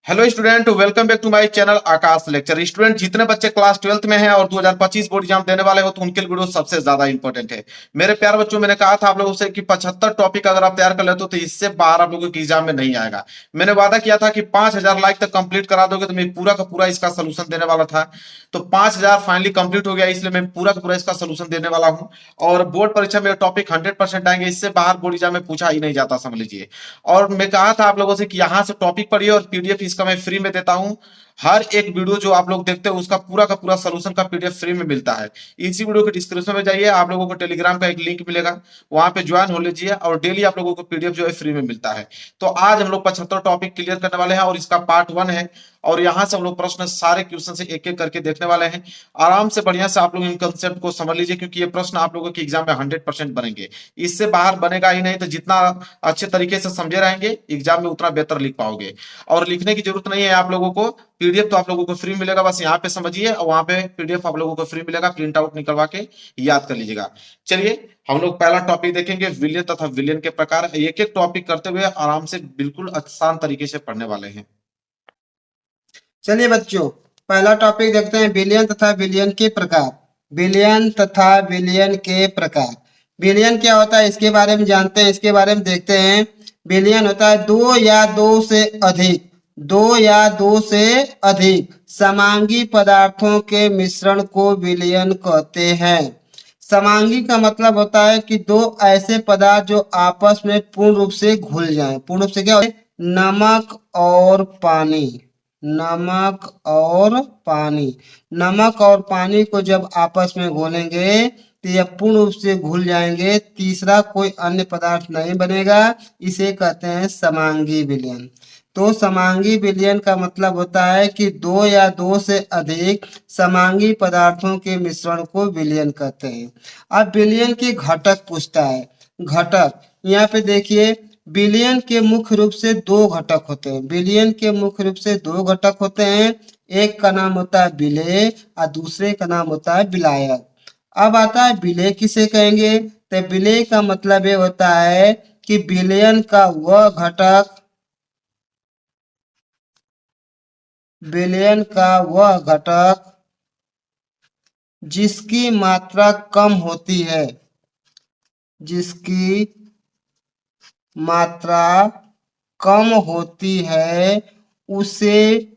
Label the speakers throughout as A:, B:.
A: Hello student, welcome back to my channel Aakash lecture. Student, जितने बच्चे class 12th में हैं और 2025 बोर्ड एग्जाम देने वाले हो तो उनके लिए वीडियो सबसे ज्यादा इंपॉर्टेंट है। मेरे प्यारे बच्चों, मैंने कहा था आप लोगों से कि 75 टॉपिक अगर आप तैयार कर लेते हो तो इससे बाहर आप लोगों के एग्जाम में नहीं आएगा। मैंने वादा किया था कि 5000 लाइक तक कंप्लीट करा दोगे तो मैं पूरा का पूरा इसका सोल्यूशन देने वाला था। तो 5000 फाइनली कंप्लीट हो गया, इसलिए मैं पूरा का पूरा इसका सोल्यूशन देने वाला हूँ। और बोर्ड परीक्षा में टॉपिक 100% आएंगे, इससे बाहर बोर्ड एग्जाम में पूछा ही नहीं जाता, समझ लीजिए। और मैं कहा था आप लोगों से कि यहाँ से टॉपिक पढ़िए और पीडीएफ इसका मैं फ्री में देता हूँ। हर एक वीडियो जो आप लोग देखते हो उसका पूरा का पूरा सोल्यूशन का पीडीएफ फ्री में मिलता है। इसी वीडियो के डिस्क्रिप्शन में जाइए, आप लोगों को टेलीग्राम का एक लिंक मिलेगा, वहां पे ज्वाइन हो लीजिए और डेली आप लोगों को पीडीएफ जो है फ्री में मिलता है। तो आज हम लोग 75 टॉपिक क्लियर करने वाले हैं और इसका पार्ट 1 है। और यहाँ से हम लोग प्रश्न सारे क्वेश्चन से एक एक करके देखने वाले हैं। आराम से बढ़िया से आप लोग इन कंसेप्ट को समझ लीजिए, क्योंकि ये प्रश्न आप लोगों के एग्जाम में 100% बनेंगे। इससे बाहर बनेगा ही नहीं। तो जितना अच्छे तरीके से समझे रहेंगे एग्जाम में उतना बेहतर लिख पाओगे। और लिखने की जरूरत नहीं है आप लोगों को, पीडीएफ तो आप लोगों को फ्री मिलेगा, बस यहाँ पे समझिए और वहां पे पीडीएफ आप लोगों को फ्री मिलेगा, प्रिंट आउट निकलवा के याद कर लीजिएगा। चलिए हम लोग पहला टॉपिक देखेंगे, विलियन तथा विलियन के प्रकार। एक एक टॉपिक करते हुए आराम से बिल्कुल आसान तरीके से पढ़ने वाले हैं।
B: चलिए बच्चों, पहला टॉपिक देखते हैं बिलियन तथा बिलियन के प्रकार। बिलियन तथा बिलियन के प्रकार। बिलियन क्या होता है इसके बारे में जानते हैं, इसके बारे में देखते हैं। बिलियन होता है दो या दो से अधिक, दो या दो से अधिक समांगी पदार्थों के मिश्रण को बिलियन कहते हैं। समांगी का मतलब होता है कि दो ऐसे पदार्थ जो आपस में पूर्ण रूप से घुल जाएं। पूर्ण रूप से क्या होता है? नमक और पानी। नमक और पानी। नमक और पानी को जब आपस में घोलेंगे तो यह पूर्ण रूप से घुल जाएंगे, तीसरा कोई अन्य पदार्थ नहीं बनेगा। इसे कहते हैं समांगी विलयन। तो समांगी विलयन का मतलब होता है कि दो या दो से अधिक समांगी पदार्थों के मिश्रण को विलयन कहते हैं। अब विलयन के घटक पूछता है। घटक यहाँ पे देखिए, विलयन के मुख्य रूप से दो घटक होते हैं। विलयन के मुख्य रूप से दो घटक होते हैं। एक का नाम होता है विलेय और दूसरे का नाम होता है विलायक। अब आता है विलेय किसे कहेंगे, तो विलेय का मतलब ये होता है कि विलयन का वह घटक, विलयन का वह घटक जिसकी मात्रा कम होती है, जिसकी मात्रा कम होती है उसे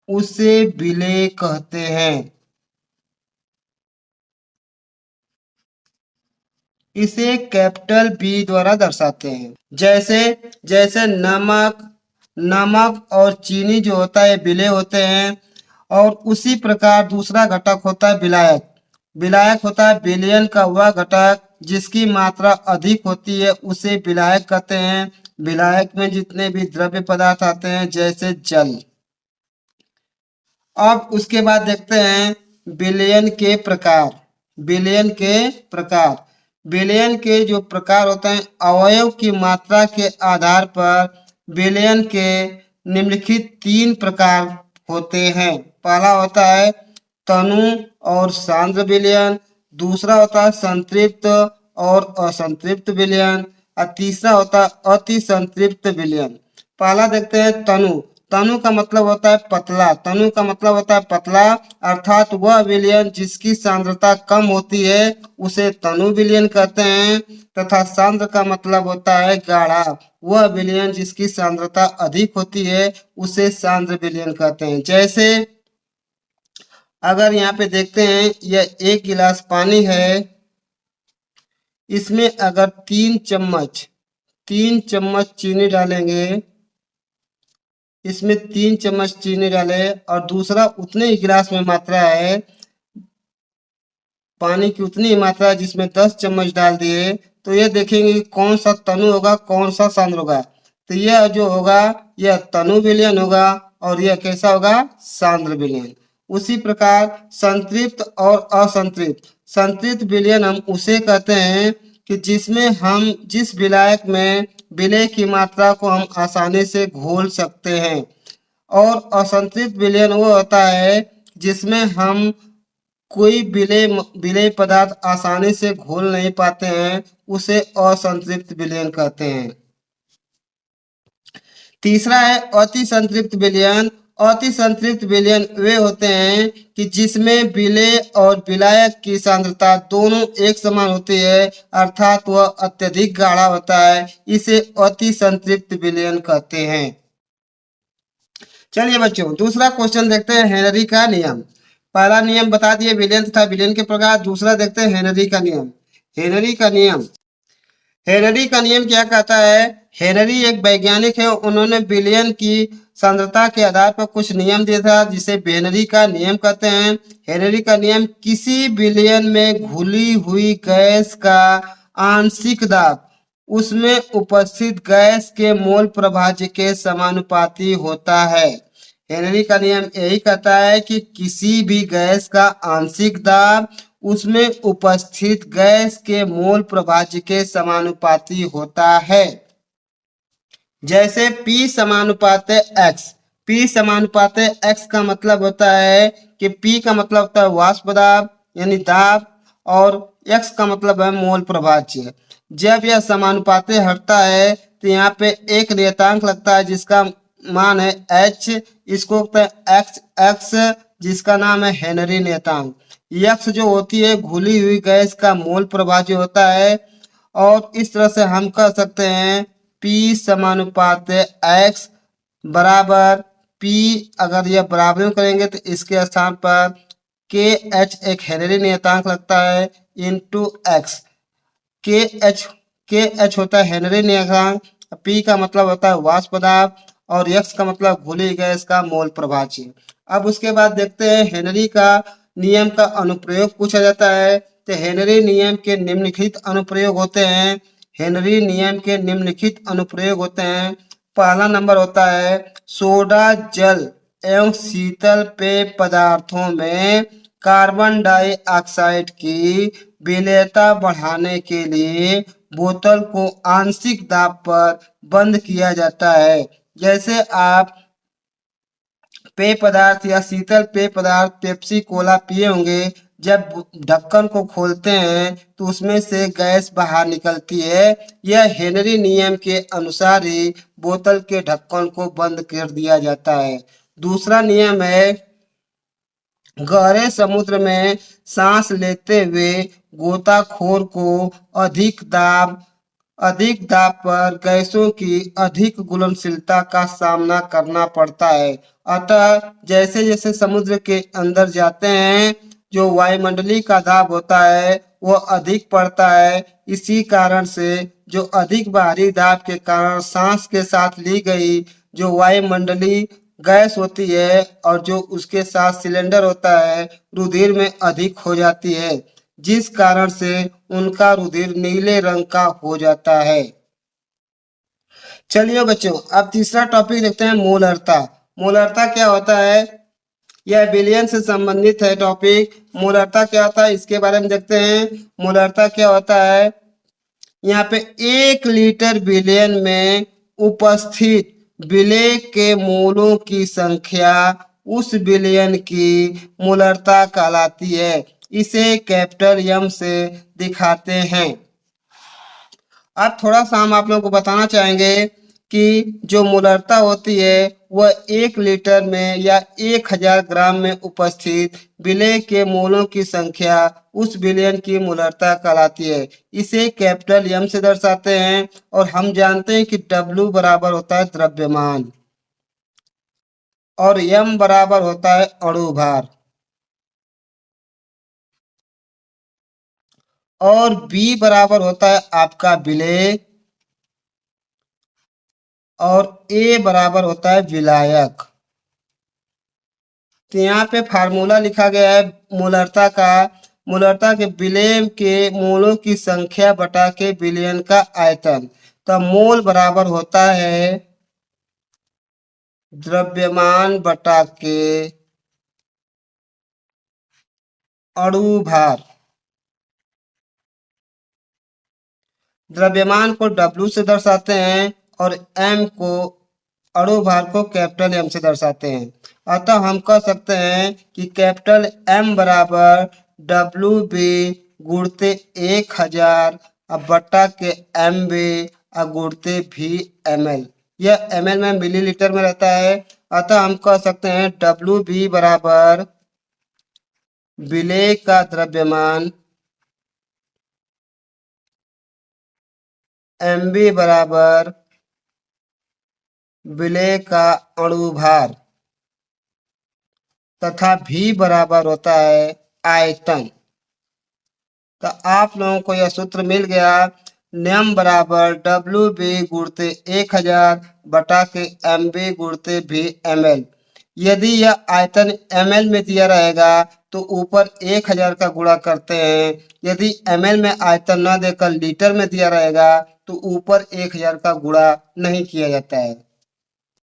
B: उसे विलेय कहते हैं। इसे कैपिटल बी द्वारा दर्शाते हैं। जैसे जैसे नमक, नमक और चीनी जो होता है विलेय होते हैं। और उसी प्रकार दूसरा घटक होता है विलायक। विलायक होता है विलयन का वह घटक जिसकी मात्रा अधिक होती है, उसे विलायक कहते हैं। विलायक में जितने भी द्रव्य पदार्थ आते हैं जैसे जल। अब उसके बाद देखते हैं विलयन के प्रकार। विलयन के प्रकार। विलयन के जो प्रकार होते हैं, अवयव की मात्रा के आधार पर विलयन के निम्नलिखित तीन प्रकार होते हैं। पहला होता है तनु और सांद्र विलयन, दूसरा होता है संतृप्त और असंतृप्त विलयन, और तीसरा होता है अति संतृप्त विलयन। पहला देखते हैं तनु। तनु का मतलब होता है पतला। तनु का मतलब होता है पतला, अर्थात वह विलयन जिसकी सांद्रता कम होती है उसे तनु विलयन कहते हैं। तथा सांद्र का मतलब होता है गाढ़ा। वह विलयन जिसकी सांद्रता अधिक होती है उसे सांद्र विलयन कहते हैं। जैसे अगर यहाँ पे देखते हैं, यह एक गिलास पानी है, इसमें अगर 3 चम्मच चीनी डालेंगे, इसमें 3 चम्मच चीनी डाले और दूसरा उतने ही गिलास में मात्रा है पानी की, उतनी ही मात्रा जिसमें 10 चम्मच डाल दिए, तो ये देखेंगे कि कौन सा तनु होगा कौन सा सांद्र होगा। तो यह जो होगा यह तनु विलयन होगा और यह कैसा होगा, सांद्र विलयन। उसी प्रकार संतृप्त और असंतृप्त। संतृप्त विलयन हम उसे कहते हैं कि जिसमें हम जिस विलायक में विलेय की मात्रा को हम आसानी से घोल सकते हैं। और असंतृप्त विलयन वो होता है जिसमें हम कोई विलेय पदार्थ आसानी से घोल नहीं पाते हैं, उसे असंतृप्त विलयन कहते हैं। तीसरा है अति संतृप्त विलयन। अति संतृप्त विलयन वे होते हैं कि जिसमें विलेय और विलायक की सांद्रता दोनों एक समान होती है, अर्थात वह अत्यधिक गाढ़ा होता है। इसे अति संतृप्त विलयन कहते हैं। चलिए बच्चों, दूसरा क्वेश्चन देखते हैं हेनरी का नियम। पहला नियम बता दिए विलयन तथा विलयन के प्रकार। दूसरा देखते हैं हेनरी का नियम। हेनरी का नियम, हेनरी का नियम क्या कहता है? हेनरी एक वैज्ञानिक है, उन्होंने विलयन की सांद्रता के आधार पर कुछ नियम दिया था जिसे हेनरी का नियम कहते हैं। हेनरी का नियम किसी विलयन में घुली हुई गैस का आंशिक दाब उसमें उपस्थित गैस के मोल प्रभाज्य के समानुपाती होता है। हेनरी का नियम यही कहता है कि किसी भी गैस का आंशिक दाब उसमें उपस्थित गैस के मोल प्रभाज्य के समानुपाती होता है। जैसे P समानुपात X। P समानुपात X का मतलब होता है कि P का मतलब होता है वाष्प दाब यानी दाब, और X का मतलब है मोल प्रभाज्य। जब यह समानुपाती हटता है तो यहाँ पे एक नियतांक लगता है जिसका मान है H, इसको कहते हैं X जिसका नाम है हेनरी नियतांक। X जो होती है घुली हुई गैस का मोल प्रभाज्य होता है, और इस तरह से हम कह सकते हैं P समानुपात X बराबर P, अगर यह बराबर करेंगे तो इसके स्थान पर KH एक हेनरी नियतांक लगता है इंटू X। KH होता है हेनरी नियतांक, P का मतलब होता है वाष्प दाब, और X का मतलब घुली गैस का मोल प्रभाज्य। अब उसके बाद देखते हैं हेनरी का नियम का अनुप्रयोग पूछा जाता है। तो हेनरी नियम के निम्नलिखित अनुप्रयोग होते हैं। हेनरी नियम के निम्नलिखित अनुप्रयोग होते हैं। पहला नंबर होता है सोडा जल एवं शीतल पेय पदार्थों में कार्बन डाइऑक्साइड की विलेयता बढ़ाने के लिए बोतल को आंशिक दाब पर बंद किया जाता है। जैसे आप पेय पदार्थ या शीतल पेय पदार्थ पेप्सी कोला पिए होंगे, जब ढक्कन को खोलते हैं तो उसमें से गैस बाहर निकलती है। यह हेनरी नियम के अनुसार ही बोतल के ढक्कन को बंद कर दिया जाता है। दूसरा नियम है गहरे समुद्र में सांस लेते हुए गोताखोर को अधिक दाब पर गैसों की अधिक घुलनशीलता का सामना करना पड़ता है। अतः जैसे जैसे समुद्र के अंदर जाते हैं जो वायुमंडलीय का दाब होता है वह अधिक पड़ता है। इसी कारण से जो अधिक बाहरी दाब के कारण सांस के साथ ली गई जो वायुमंडलीय गैस होती है और जो उसके साथ सिलेंडर होता है रुधिर में अधिक हो जाती है, जिस कारण से उनका रुधिर नीले रंग का हो जाता है। चलिए बच्चों, अब तीसरा टॉपिक देखते हैं मोलरता। मोलरता क्या होता है? यह विलयन से संबंधित है टॉपिक। मोलरता क्या होता है इसके बारे में देखते हैं। मोलरता क्या होता है? यहाँ पे 1 लीटर विलयन में उपस्थित विलेय के मोलों की संख्या उस विलयन की मोलरता कहलाती है। इसे कैपिटल M से दिखाते हैं। अब थोड़ा सा हम आप लोगों को बताना चाहेंगे कि जो मोलरता होती है वह 1 लीटर में या 1000 ग्राम में उपस्थित विलेय के मोलों की संख्या उस विलयन की मोलरता कहलाती है। इसे कैपिटल M से दर्शाते हैं, और हम जानते हैं कि W बराबर होता है द्रव्यमान और M बराबर होता है अणु भार, और B बराबर होता है आपका विलेय, और A बराबर होता है विलायक। तो यहाँ पे फार्मूला लिखा गया है मोलरता का। मोलरता के विलयन के मोलों की संख्या बटा के विलयन का आयतन। तो मोल बराबर होता है द्रव्यमान बटा के अणु भार। द्रव्यमान को W से दर्शाते हैं और M को अणु भार को कैपिटल M से दर्शाते हैं। अतः हम कह सकते हैं कि कैपिटल M बराबर WB गुणते 1000 अब बटा के MB गुणते VML। यह ml में मिलीलीटर में रहता है। अतः हम कह सकते हैं WB बराबर विलेय का द्रव्यमान, MB बराबर विलेय का अणुभार तथा V बराबर होता है आयतन। तो आप लोगों को यह सूत्र मिल गया, नियम बराबर WB गुणते 1000 बटा के MB गुणते V ml। यदि यह आयतन ml में दिया रहेगा तो ऊपर 1000 का गुणा करते हैं, यदि ml में आयतन न देकर लीटर में दिया रहेगा तो ऊपर 1000 का गुणा नहीं किया जाता है।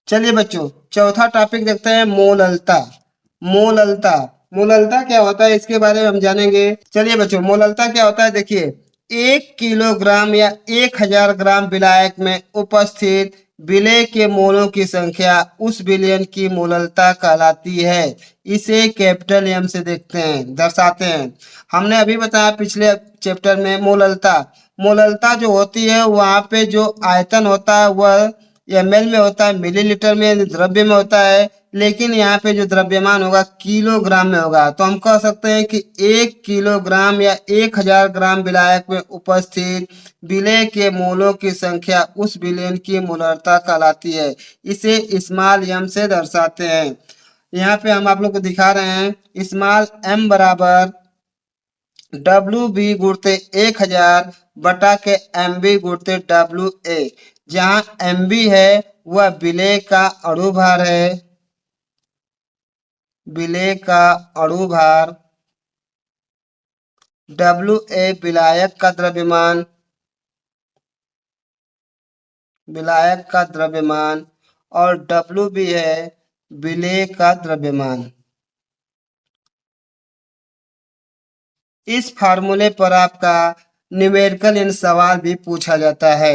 B: चलिए बच्चों, चौथा टॉपिक देखते हैं, मोललता। मोललता, मोललता क्या होता है इसके बारे में हम जानेंगे। चलिए बच्चों, मोललता क्या होता है देखिए, 1 किलोग्राम या 1000 ग्राम विलायक में उपस्थित विलेय के मोलों की संख्या उस विलयन की मोललता कहलाती है। इसे कैपिटल एम से देखते हैं, दर्शाते हैं। हमने अभी बताया पिछले चैप्टर में मोललता। मोललता जो होती है वहाँ पे जो आयतन होता है वह ml में होता है, मिलीलीटर में, द्रव्य में होता है, लेकिन यहाँ पे जो द्रव्यमान होगा किलोग्राम में होगा। तो हम कह सकते हैं कि 1 किलोग्राम या 1000 ग्राम विलायक में उपस्थित विलेय के मोलों की संख्या उस विलयन की मोलरता कहलाती है। इसे स्मॉल m से दर्शाते हैं। यहाँ पे हम आप लोग को दिखा रहे हैं, स्मॉल m बराबर WB गुणते 1000 बटा के MB गुणते WA, जहाँ MB है वह विलेय का अणुभार है, विलेय का अणुभार, WA विलायक का द्रव्यमान, विलायक का द्रव्यमान, और WB है विलेय का द्रव्यमान। इस फार्मूले पर आपका न्यूमेरिकल इन सवाल भी पूछा जाता है।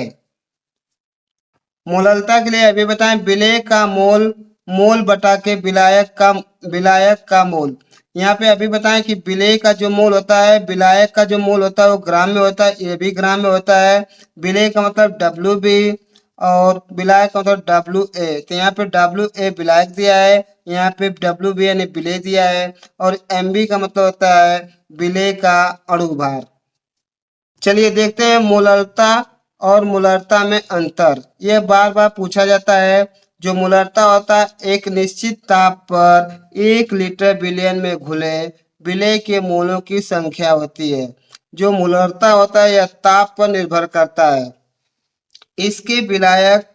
B: मोललता के लिए अभी बताएं, विलेय का मोल, मोल बटा के विलायक का मोल। यहाँ पे अभी बताएं कि विलेय का जो मोल होता है, विलायक का जो मोल होता है वो ग्राम में होता है, ये भी ग्राम में होता है। विलेय का मतलब WB और विलायक का मतलब WA। तो यहाँ पे WA विलायक दिया है, यहाँ पे WB यानी विलेय दिया है, और MB का मतलब होता है विलेय का अणुभार। चलिए देखते हैं मोलरता और मोलरता में अंतर। यह बार बार पूछा जाता है। जो मोलरता होता है, एक निश्चित ताप पर 1 लीटर विलयन में घुले विलेय के मोलों की संख्या होती है। जो मोलरता होता है यह ताप पर निर्भर करता है, इसके विलायक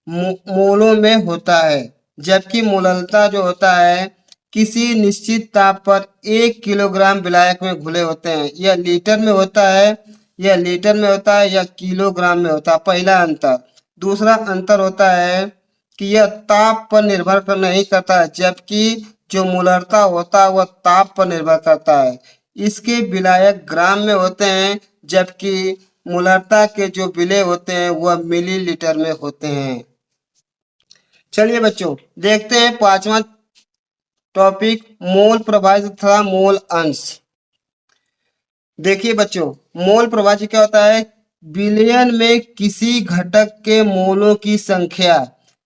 B: मोलों में होता है, जबकि मोललता जो होता है किसी निश्चित ताप पर 1 किलोग्राम विलायक में घुले होते हैं। यह लीटर में होता है, यह लीटर में होता है या किलोग्राम में होता है, पहला अंतर। दूसरा अंतर होता है कि यह ताप पर निर्भर कर नहीं करता है, जबकि जो मोलरता होता है वह ताप पर निर्भर करता है। इसके विलायक ग्राम में होते हैं, जबकि मोलरता के जो विलेय होते हैं वह मिलीलीटर में होते हैं। चलिए बच्चों, देखते हैं पांचवा टॉपिक, मोल प्रभाज्य तथा मोल अंश। देखिए बच्चों, मोल प्रभाज्य क्या होता है, विलयन में किसी घटक के मोलों की संख्या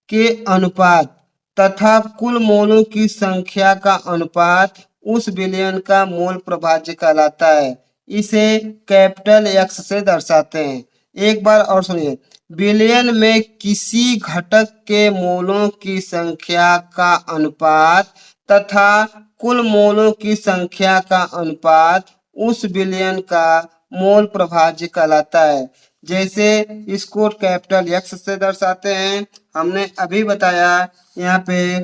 B: के अनुपात तथा कुल मोलों की संख्या का अनुपात उस विलयन का मोल प्रभाज्य कहलाता है। इसे कैपिटल X से दर्शाते हैं। एक बार और सुनिए, विलयन में किसी घटक के मोलों की संख्या का अनुपात तथा कुल मोलों की संख्या का अनुपात उस विलयन का मोल प्रभाज्य कहलाता है। जैसे इसको कैपिटल X से दर्शाते हैं, हमने अभी बताया। यहाँ पे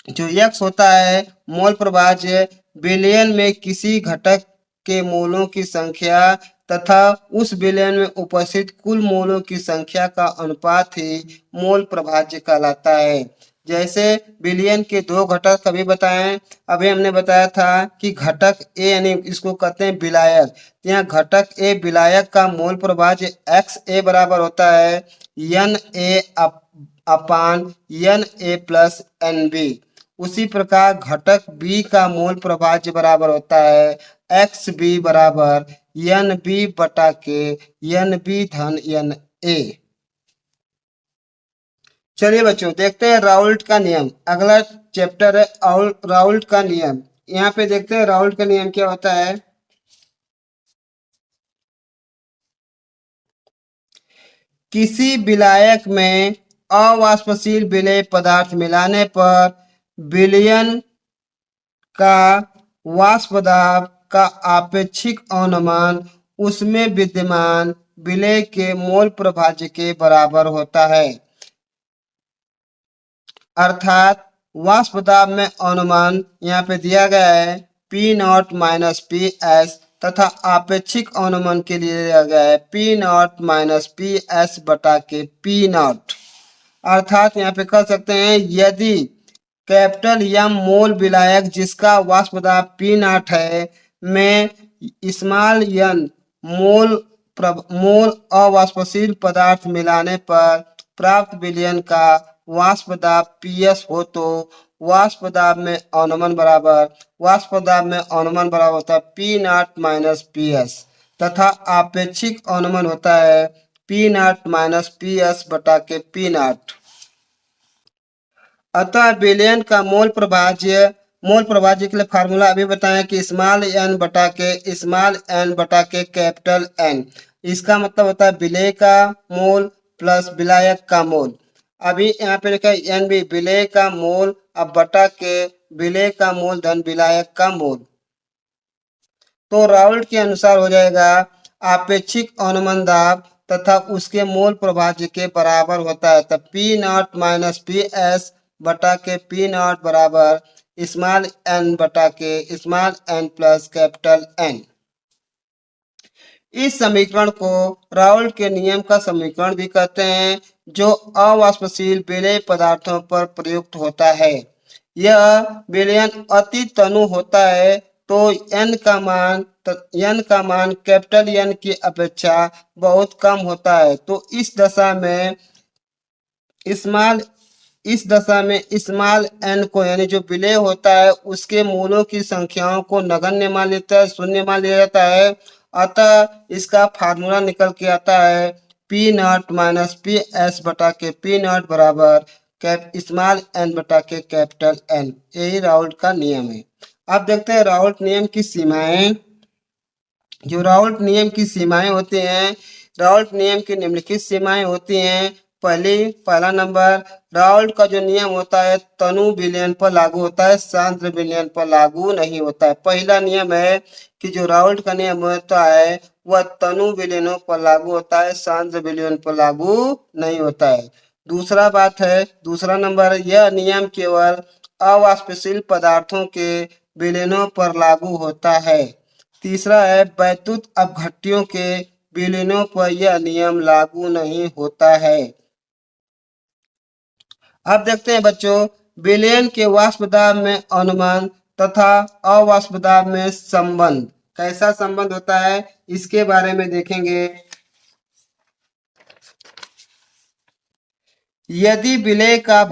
B: जो X होता है मोल प्रभाज्य, विलयन में किसी घटक के मोलों की संख्या तथा उस विलयन में उपस्थित कुल मोलों की संख्या का अनुपात ही मोल प्रभाज्य कहलाता है। जैसे विलयन के दो घटक कभी बताएं, अभी हमने बताया था कि घटक ए यानी इसको कहते हैं विलायक। यहाँ घटक ए विलायक का मोल प्रभाज्य XA बराबर होता है NA अपान NA प्लस NB। उसी प्रकार घटक बी का मोल प्रभाज्य बराबर होता है XB बराबर NB बटा के NB धन NA। चलिए बच्चों देखते हैं राउल्ट का नियम। अगला चैप्टर है राउल्ट का नियम। यहाँ पे देखते हैं राउल्ट का नियम क्या होता है। किसी विलायक में अवाष्पशील विलेय पदार्थ मिलाने पर विलयन का वाष्प दाब का आपेक्षिक अनुमान उसमें विद्यमान विलेय के मोल प्रभाज्य के बराबर होता है। अर्थात वाष्प दाब में अनुमान यहाँ पे दिया गया है P not minus P S तथा आपेक्षिक अनुमान के लिए दिया गया है P not minus P S बटा के पी नॉट। अर्थात यहाँ पे कह सकते हैं यदि कैपिटल एम मोल विलायक जिसका वाष्प दाब पी नॉट है में स्मॉल एन मोल अवाष्पशील पदार्थ मिलाने पर प्राप्त विलयन का वाष्प दाब पीएस हो तो वाष्प दाब में अनुमान बराबर होता है P not minus P S तथा आपेक्षिक अनुमान होता है P not minus P S बटा के पी नॉट। अतः विलयन का मोल प्रभाज्य के लिए फार्मूला अभी बताएं कि स्मॉल एन बटा के कैपिटल एन। इसका मतलब होता है विलेय का मोल प्लस विलायक का मोल। अभी यहाँ पे लिखा है एन बी विलेय का मोल अब बटा के विलेय का मोल धन विलायक का मोल। तो राउल्ट के अनुसार हो जाएगा आपेक्षिक अनुमान दाब तथा उसके मोल प्रभाज्य के बराबर होता है। तब P not minus P S बटा के पी नॉट बराबर स्मॉल एन बटा के small N plus capital N. इस समीकरण को राउल्ट के नियम का समीकरण भी कहते हैं जो अवाष्पशील विलेय पदार्थों पर प्रयुक्त होता है। यह विलयन अति तनु होता है तो n का मान कैपिटल N की अपेक्षा बहुत कम होता है। तो इस दशा में स्मॉल n को यानी जो विलेय होता है उसके मूलों की संख्याओं को नगण्य मान लेता है, शून्य मान लिया जाता है। अतः इसका फार्मूला निकल के आता है P not minus P S बटा के पी नॉट बराबर स्मॉल एन बटा के कैपिटल एन। यही राउल्ट का नियम है। अब देखते हैं राउल्ट नियम की सीमाएं। जो राउल्ट नियम की सीमाएं होती हैं, राउल्ट नियम की निम्नलिखित सीमाएं होती हैं। पहला नंबर, राउल्ट का जो नियम होता है तनु विलयन पर लागू होता है, सांद्र विलयन पर लागू नहीं होता है। पहला नियम है कि जो राउल्ट का नियम होता है वह तनु विलयनों पर लागू होता है, सांद्र विलयन पर लागू नहीं होता है। दूसरा नंबर, यह नियम केवल अवाष्पशील पदार्थों के विलयनों पर लागू होता है। तीसरा है वैद्युत अपघट्यों के विलयनों पर यह नियम लागू नहीं होता है। अब देखते हैं बच्चों विलयन के वाष्प दाब में अनुमान तथा अवाष्प दाब में संबंध। कैसा संबंध होता है इसके बारे में देखेंगे। यदि विलेय का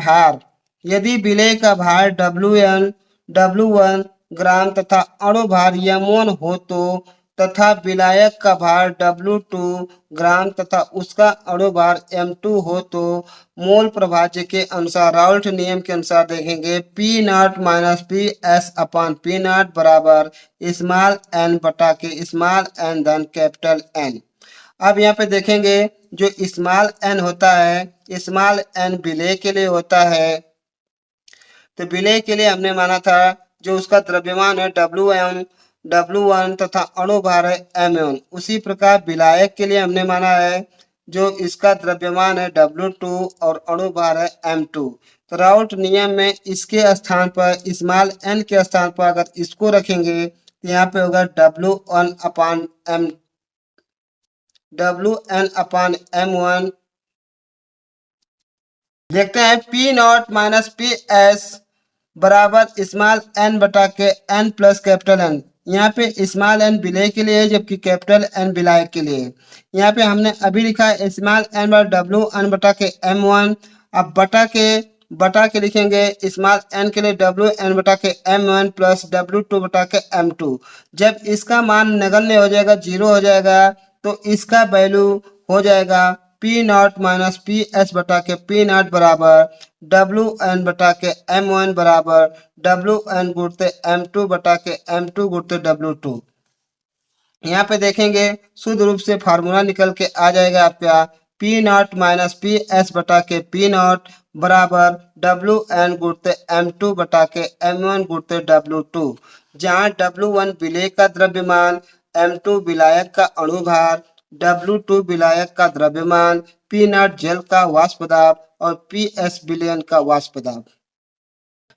B: भार W1 ग्राम तथा अणु भार M1 हो तो तथा विलायक का भार W2 ग्राम तथा उसका अणु भार M2 हो तो मोल प्रभाज्य के अनुसार राउल्ट नियम के अनुसार देखेंगे P not minus P S upon P not बराबर स्मॉल एन बटा के स्मॉल एन धन कैपिटल एन। अब यहाँ पे देखेंगे जो स्मॉल एन होता है, स्मॉल एन विलेय के लिए होता है। तो विलेय के लिए हमने माना था जो उसका द्रव्यमान है W1 तथा अणु भार है M1। उसी प्रकार विलायक के लिए हमने माना है जो इसका द्रव्यमान है W2 और अणु भार है M2। तो राउल्ट नियम में इसके स्थान पर स्मॉल एन के स्थान पर अगर इसको रखेंगे तो यहाँ पे होगा WN अपान M1। देखते हैं P not minus P S बराबर स्मॉल एन बटा के एन प्लस कैपिटल एन। यहाँ पे स्मॉल एन विलेय के लिए है जबकि कैपिटल एन विलायक के लिए। यहाँ पे हमने अभी लिखा है स्मॉल एन बार W1 बटा के M1। अब बटा के लिखेंगे स्मॉल एन के लिए WN बटा के M1 प्लस W2 बटा के M2। जब इसका मान नगण्य हो जाएगा, 0 हो जाएगा, तो इसका वैल्यू हो जाएगा P not minus P S बटा के पी नॉट बराबर डब्ल्यू एन बटा के एम वन बराबर डब्ल्यू एन गुणते एम टू बटा के एम टू गुणते डब्ल्यू टू। यहाँ पे देखेंगे शुद्ध रूप से फार्मूला निकल के आ जाएगा आपका P not minus P S बटा के पी नॉट बराबर डब्ल्यू एन गुणते एम टू बटा के एम वन गुणते डब्ल्यू टू, जहाँ डब्ल्यू वन विलेय का द्रव्यमान, एम टू विलायक का अणुभार, डब्ल्यू टू विलायक का द्रव्यमान, पी नॉट जल का वाष्प दाब और पी एस विलयन का वाष्प दाब।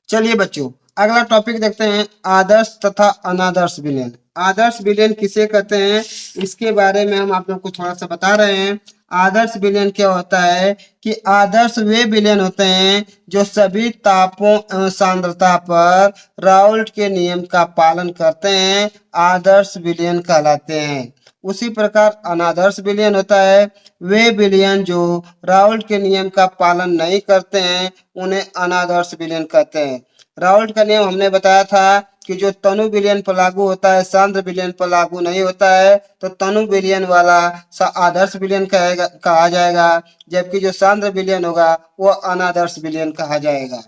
B: चलिए बच्चों अगला टॉपिक देखते हैं आदर्श तथा अनादर्श विलयन। आदर्श विलयन किसे कहते हैं इसके बारे में हम आप लोग को थोड़ा सा बता रहे हैं। आदर्श विलयन क्या होता है कि आदर्श वे विलयन होते हैं जो सभी तापों एवं सांद्रता पर राउल्ट के नियम का पालन करते हैं, आदर्श विलयन कहलाते हैं। उसी प्रकार अनादर्श विलयन होता है वे विलयन जो राउल्ट के नियम का पालन नहीं करते हैं, उन्हें अनादर्श विलयन कहते हैं। राउल्ट का नियम हमने बताया था कि जो तनु विलयन पर लागू होता है सांद्र विलयन पर लागू नहीं होता है, तो तनु विलयन वाला आदर्श विलयन कहा जाएगा, जबकि जो सांद्र विलयन होगा वो अनादर्श विलयन कहा जाएगा।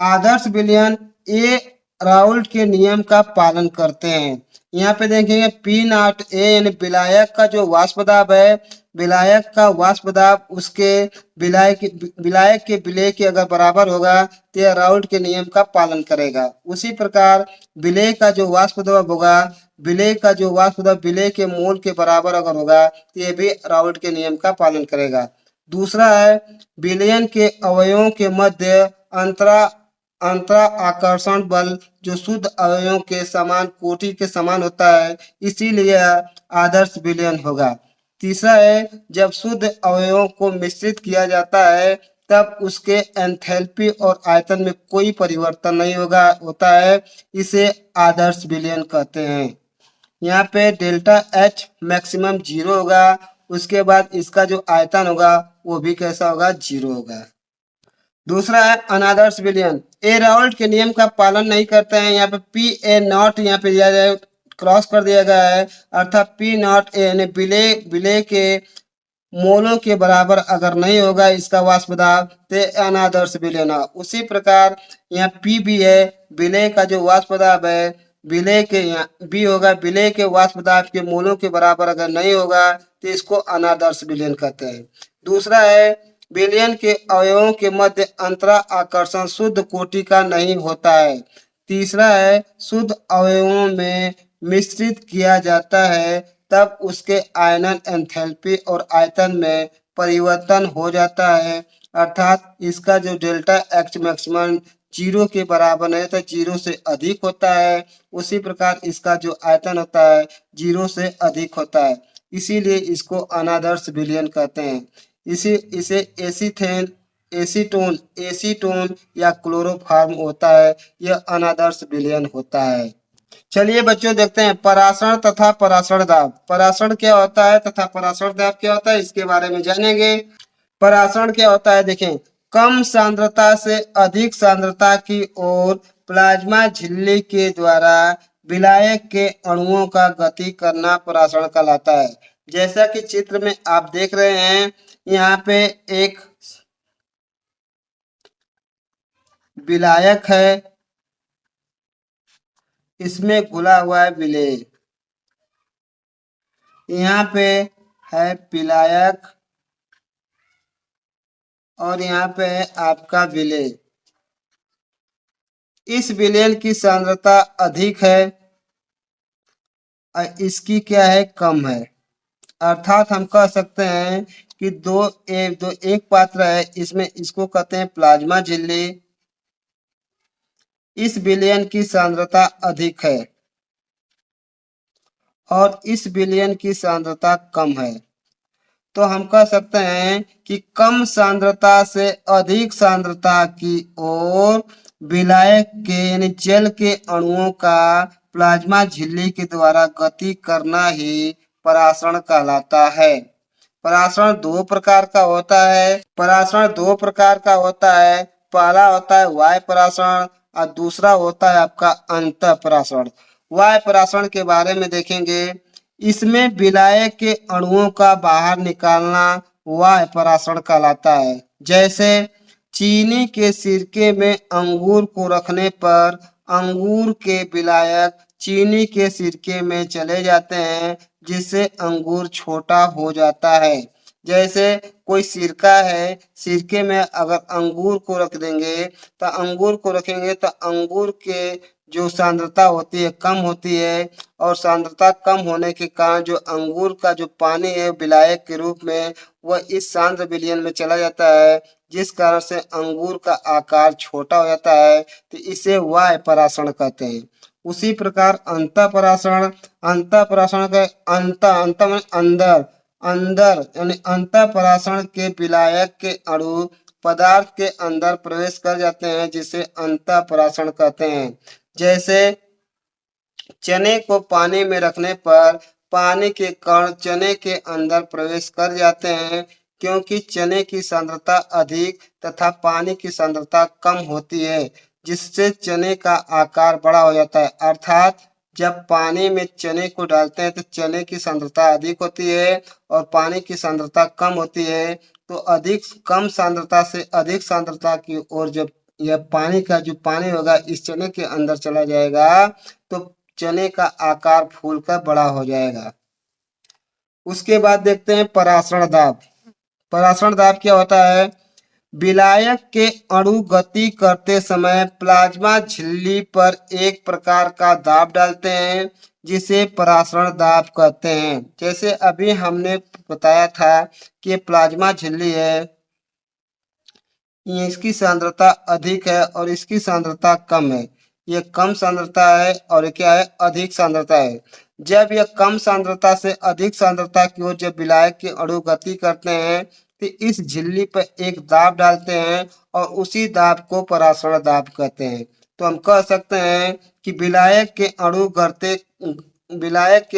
B: आदर्श विलयन ये राउल्ट के नियम का पालन करते हैं। यहाँ पे देखेंगे पी नॉट ए यानी विलायक का जो वाष्प दाब है, विलायक का वाष्प दाब उसके विलायक के विलेय के अगर बराबर होगा तो यह राउल्ट के नियम का पालन करेगा। उसी प्रकार विलेय का जो वाष्प दाब होगा, विलेय का जो वाष्प दाब विलेय के मोल के बराबर अगर होगा तो यह भी राउल्ट के नियम का पालन करेगा। दूसरा है विलयन के अवयवों के मध्य अंतरा आकर्षण बल जो शुद्ध अवयवों के समान कोटि के समान होता है, इसीलिए आदर्श विलयन होगा। तीसरा है जब शुद्ध अवयवों को मिश्रित किया जाता है तब उसके एंथैल्पी और आयतन में कोई परिवर्तन नहीं होता है, इसे आदर्श विलयन कहते हैं। यहाँ पे डेल्टा एच मैक्सिमम 0 होगा, उसके बाद इसका जो आयतन होगा वो भी कैसा होगा, 0 होगा। दूसरा है अनादर्श विलयन, ए राउल्ट के नियम का पालन नहीं करते हैं। यहाँ पे पी ए नॉट यहाँ पे दिया जाए क्रॉस कर दिया गया है, अर्थात पी नॉट ए यानी विलेय के मोलों के बराबर अगर नहीं होगा इसका वाष्प दाब तो अनादर्श विलयन है। उसी प्रकार यहाँ पी भी है, विलेय का जो वाष्प दाब है विलेय के यहाँ बी होगा, विलेय के वाष्प दाब के मोलों के बराबर अगर नहीं होगा तो इसको अनादर्श विलयन कहते हैं। दूसरा है विलयन के अवयवों के मध्य अंतरा आकर्षण शुद्ध कोटि का नहीं होता है। तीसरा है शुद्ध अवयवों में मिश्रित किया जाता है तब उसके आयनन एंथैल्पी और आयतन में परिवर्तन हो जाता है, अर्थात इसका जो डेल्टा एच मैक्सिमम 0 के बराबर नहीं तो 0 से अधिक होता है। उसी प्रकार इसका जो आयतन होता है 0 से अधिक होता है, इसीलिए इसको अनादर्श विलयन कहते हैं। इसे एसीटोन या क्लोरोफॉर्म होता है, यह अनादर्श विलयन होता है। चलिए बच्चों देखते हैं परासरण तथा परासरण दाब। परासरण क्या होता है तथा परासरण दाब क्या होता है इसके बारे में जानेंगे। परासरण क्या होता है देखें, कम सांद्रता से अधिक सांद्रता की ओर प्लाज्मा झिल्ली के द्वारा विलायक के अणुओं का गति करना परासरण कहलाता है। जैसा कि चित्र में आप देख रहे हैं, यहाँ पे एक विलायक है, इसमें घुला हुआ है विलेय। यहाँ पे है विलायक और यहाँ पे है आपका विलेय। इस विलयन की सांद्रता अधिक है और इसकी क्या है, कम है। अर्थात हम कह सकते हैं कि एक पात्र है, इसमें इसको कहते हैं प्लाज्मा झिल्ली। इस विलयन की सांद्रता अधिक है और इस विलयन की सांद्रता कम है, तो हम कह सकते हैं कि कम सांद्रता से अधिक सांद्रता की ओर विलायक के यानी जल के अणुओं का प्लाज्मा झिल्ली के द्वारा गति करना ही परासरण कहलाता है। परासरण दो प्रकार का होता है। पहला होता है वाय परासरण और दूसरा होता है आपका अंतः परासरण। वाय परासरण के बारे में देखेंगे, इसमें विलायक के अणुओं का बाहर निकालना वाह्य परासरण कहलाता है। जैसे चीनी के सिरके में अंगूर को रखने पर अंगूर के विलायक चीनी के सिरके में चले जाते हैं, जिससे अंगूर छोटा हो जाता है। जैसे कोई सिरका है, सिरके में अगर अंगूर को रख देंगे तो अंगूर को रखेंगे तो अंगूर के जो सांद्रता होती है कम होती है, और सांद्रता कम होने के कारण जो अंगूर का जो पानी है विलायक के रूप में वह इस सांद्र विलयन में चला जाता है, जिस कारण से अंगूर का आकार छोटा हो जाता है, तो इसे वाह्य परासरण कहते हैं। उसी प्रकार अंतःपरासरण, अंतःपरासरण का अंत में अंदर, अंदर यानी अंतःपरासरण के विलायक के अणु पदार्थ के अंदर प्रवेश कर जाते हैं, जिसे अंतःपरासरण कहते हैं। जैसे चने को पानी में रखने पर पानी के कण चने के अंदर प्रवेश कर जाते हैं, क्योंकि चने की सांद्रता अधिक तथा पानी की सांद्रता कम होती है, जिससे चने का आकार बड़ा हो जाता है। अर्थात जब पानी में चने को डालते हैं तो चने की सांद्रता अधिक होती है और पानी की सांद्रता कम होती है, तो अधिक कम सांद्रता से अधिक सांद्रता की ओर जब यह पानी का जो पानी होगा इस चने के अंदर चला जाएगा, तो चने का आकार फूलकर बड़ा हो जाएगा। उसके बाद देखते हैं परासरण दाब। परासरण दाब क्या होता है? विलायक के अणु गति करते समय प्लाज्मा झिल्ली पर एक प्रकार का दाब डालते हैं, जिसे परासरण दाब कहते हैं। जैसे अभी हमने बताया था कि प्लाज्मा झिल्ली है, इसकी सांद्रता अधिक है और इसकी सांद्रता कम है। ये कम सांद्रता है और क्या है? अधिक सांद्रता है। जब यह कम सांद्रता से अधिक सांद्रता की ओर जब विलायक के अणु गति करते हैं तो इस झिल्ली पर एक दाब डालते हैं और उसी दाब को परासरण दाब कहते हैं। तो हम कह सकते हैं कि विलायक के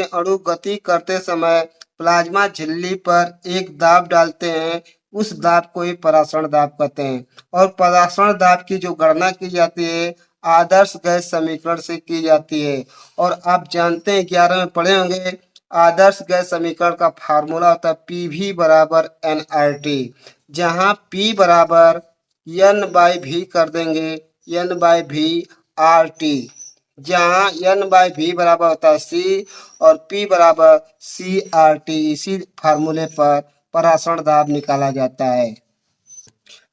B: अणु गति करते समय प्लाज्मा झिल्ली पर एक दाब डालते हैं, उस दाब को ही परासरण दाब कहते हैं। और परासरण दाब की जो गणना की जाती है आदर्श गैस समीकरण से की जाती है। और आप जानते हैं 11 में पढ़े होंगे, आदर्श गैस समीकरण का फार्मूला होता है PV बराबर nRT, जहाँ P बराबर N/V कर देंगे, N/V/RT, जहाँ N/V बराबर होता है C और P बराबर CRT। इसी फार्मूले पर परासरण दाब निकाला जाता है,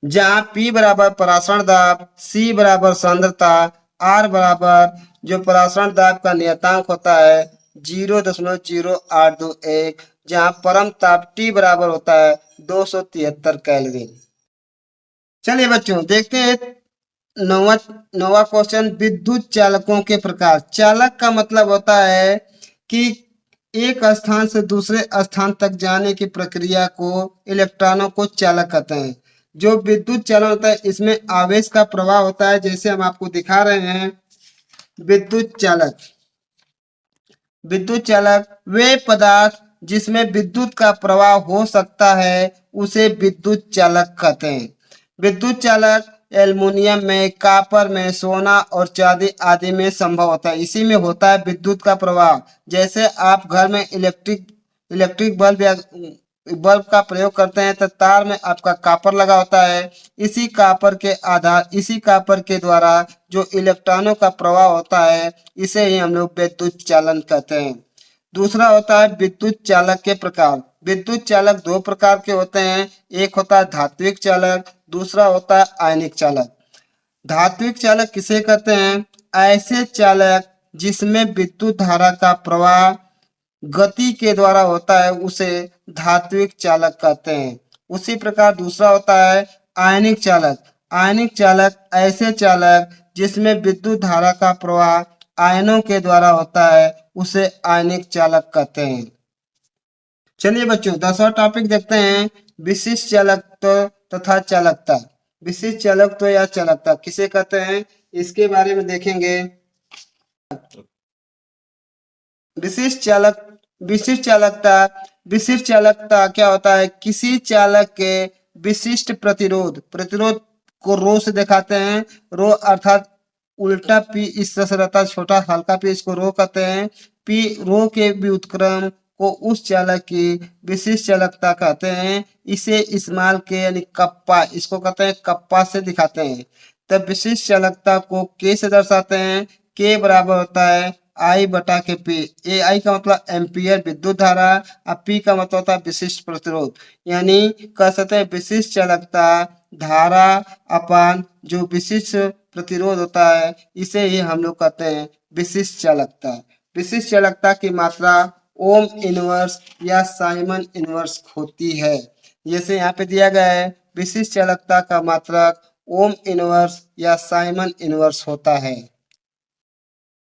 B: जहाँ P बराबर परासरण दाब, C बराबर सांद्रता, R बराबर जो परासरण दाब का नियतांक होता है 0.0821, जहाँ परम ताप T बराबर होता है 273 केल्विन। चलिए बच्चों देखते हैं नौवा क्वेश्चन, विद्युत चालकों के प्रकार। चालक का मतलब होता है कि एक स्थान से दूसरे स्थान तक जाने की प्रक्रिया को इलेक्ट्रॉनों को चालक कहते हैं। जो विद्युत चालन होता है इसमें आवेश का प्रवाह होता है, जैसे हम आपको दिखा रहे हैं। विद्युत चालक वे पदार्थ जिसमें विद्युत का प्रवाह हो सकता है उसे विद्युत चालक कहते हैं। विद्युत चालक एल्युमिनियम में, कॉपर में, सोना और चांदी आदि में संभव होता है। इसी में होता है विद्युत का प्रवाह। जैसे आप घर में इलेक्ट्रिक बल्ब का प्रयोग करते हैं तो तार में आपका कॉपर लगा होता है। इसी कॉपर के द्वारा जो इलेक्ट्रॉनों का प्रवाह होता है इसे ही हम लोग विद्युत चालन कहते हैं। दूसरा होता है विद्युत चालक के प्रकार। विद्युत चालक दो प्रकार के होते हैं, एक होता है धात्विक चालक, दूसरा होता है आयनिक चालक। धात्विक चालक किसे कहते हैं? ऐसे चालक जिसमें विद्युत धारा का प्रवाह गति के द्वारा होता है उसे धात्विक चालक कहते हैं। उसी प्रकार दूसरा होता है आयनिक चालक। आयनिक चालक ऐसे चालक जिसमें विद्युत धारा का प्रवाह आयनों के द्वारा होता है उसे आयनिक चालक कहते हैं। चलिए बच्चों 10वां टॉपिक देखते हैं, विशिष्ट चालकत्व तथा चालकता। विशिष्ट चालकत्व या चालकता किसे कहते हैं इसके बारे में देखेंगे। विशिष्ट चालकता क्या होता है? किसी चालक के विशिष्ट प्रतिरोध को रो से दिखाते हैं। रो अर्थात उल्टा पी इस तरह से रहता है, छोटा हल्का पी, इसको रो कहते हैं। पी रो के व्युत्क्रम को उस चालक की विशिष्ट चालकता कहते हैं। इसे इस्तेमाल के यानी कप्पा, इसको कहते हैं कप्पा से दिखाते हैं। तब विशिष्ट चालकता को के से दर्शाते हैं। के बराबर होता है आई बटा के पी। ए आई का मतलब एम्पियर विद्युत धारा और पी का मतलब होता है विशिष्ट प्रतिरोध। यानी कह सकते हैं विशिष्ट चालकता धारा अपान जो विशिष्ट प्रतिरोध होता है, इसे ही हम लोग कहते हैं विशिष्ट चालकता। विशिष्ट चालकता की मात्रा ओम इनवर्स या साइमन इनवर्स होती है। जैसे यहाँ पे दिया गया है विशिष्ट चालकता का मात्रक ओम इनवर्स या साइमन इनवर्स होता है।